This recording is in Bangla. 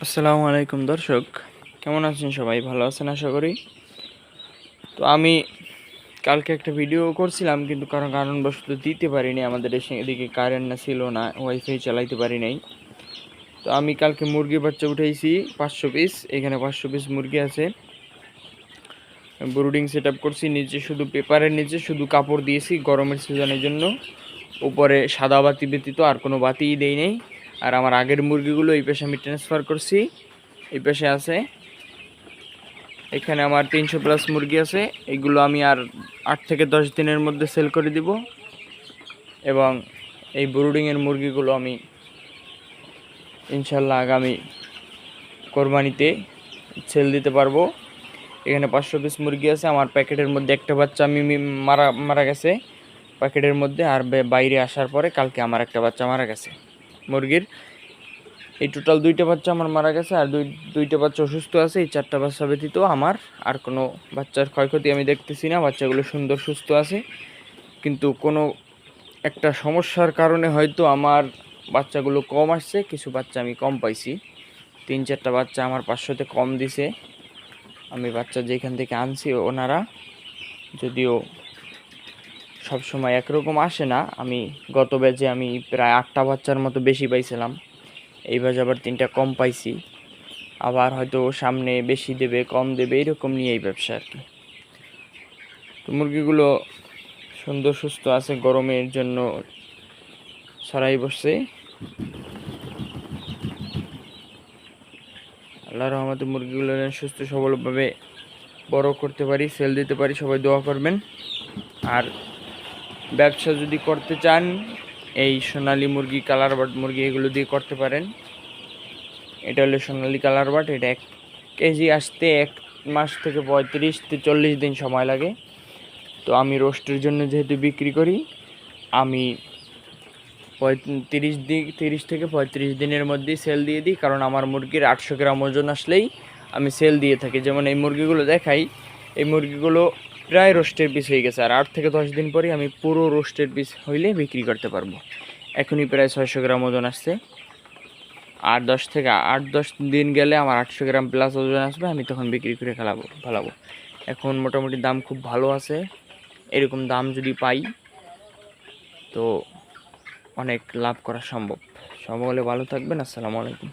আসসালামু আলাইকুম দর্শক, কেমন আছেন সবাই? ভালো আছেন আশা করি। তো আমি কালকে একটা ভিডিও করছিলাম, কিন্তু কারণবশত দিতে পারিনি। আমাদের এদিকে কারেন্ট ছিল না, ওয়াইফাই চালাইতে পারি নাই। তো আমি কালকে মুরগির বাচ্চা উঠাইছি 500 পিস। এখানে 500 পিস মুরগি আছে। ব্রুডিং সেট আপ করছি। নিচে শুধু পেপারের নিচে শুধু কাপড় দিয়েছি গরমের সিজনের জন্য। উপরে সাদা বাতি ব্যতীত আর কোনো বাতিই দেই নেই। আর আমার আগের মুরগিগুলো এই পাশে আমি ট্রান্সফার করছি, এই পাশে আছে। এখানে আমার 300+ মুরগি আছে। এগুলো আমি আর 8 থেকে 10 দিনের মধ্যে সেল করে দিব, এবং এই ব্রুডিংয়ের মুরগিগুলো আমি ইনশাল্লাহ আগামী কোরবানিতে সেল দিতে পারবো। এখানে 500 পিস মুরগি আছে। আমার প্যাকেটের মধ্যে একটা বাচ্চা আমি মারা গেছে প্যাকেটের মধ্যে, আর বাইরে আসার পরে কালকে আমার একটা বাচ্চা মারা গেছে মুরগির। এই টোটাল 2টা বাচ্চা আমার মারা গেছে, আর দুইটা বাচ্চা অসুস্থ আছে। এই 4টা বাচ্চা ব্যতীত আমার আর কোনো বাচ্চার ক্ষয়ক্ষতি আমি দেখতেছি না। বাচ্চাগুলো সুন্দর সুস্থ আছে, কিন্তু কোনো একটা সমস্যার কারণে হয়তো আমার বাচ্চাগুলো কম আসছে, কিছু বাচ্চা আমি কম পাইছি। 3-4টা বাচ্চা আমার 500-তে কম দিছে। আমি বাচ্চা যেখান থেকে আনছি ওনারা, যদিও সবসময় একরকম আসে না। আমি গত ব্যাচে আমি প্রায় 8টা বাচ্চার মতো বেশি পাইছিলাম, এই ব্যাচে আবার 3টা কম পাইছি। আবার হয়তো সামনে বেশি দেবে কম দেবে, এরকম নিয়েই ব্যবসা আর কি। তো মুরগিগুলো সুন্দর সুস্থ আছে, গরমের জন্য ছড়াই বসছে। আল্লাহর রহমতে মুরগিগুলো সুস্থ সবলভাবে বড় করতে পারি, সেল দিতে পারি। সবাই দোয়া করবেন। আর ব্যবসা যদি করতে চান, এই সোনালী মুরগি, কালার বাট মুরগি, এগুলো দিয়ে করতে পারেন। এটা হলো সোনালী কালার বাট। এটা 1 কেজি আসতে 1 মাস থেকে 35-40 দিন সময় লাগে। তো আমি রোস্টের জন্য যেহেতু বিক্রি করি, আমি 30 থেকে 35 দিনের মধ্যেই সেল দিয়ে দিই। কারণ আমার মুরগির 800 গ্রাম ওজন আসলেই আমি সেল দিয়ে থাকি। যেমন এই মুরগিগুলো দেখাই, এই মুরগিগুলো প্রায় রোস্টের পিস হয়ে গেছে, আর 8 থেকে 10 দিন পরে আমি পুরো রোস্টের পিস হইলে বিক্রি করতে পারবো। এখনই প্রায় 600 গ্রাম ওজন আসছে, আর 8-10 দিন গেলে আমার 800 গ্রাম প্লাস ওজন আসবে। আমি তখন বিক্রি করে ফেলাবো। এখন মোটামুটি দাম খুব ভালো আছে। এরকম দাম যদি পাই তো অনেক লাভ করা সম্ভব। সবাই ভালো থাকবেন। আসসালামু আলাইকুম।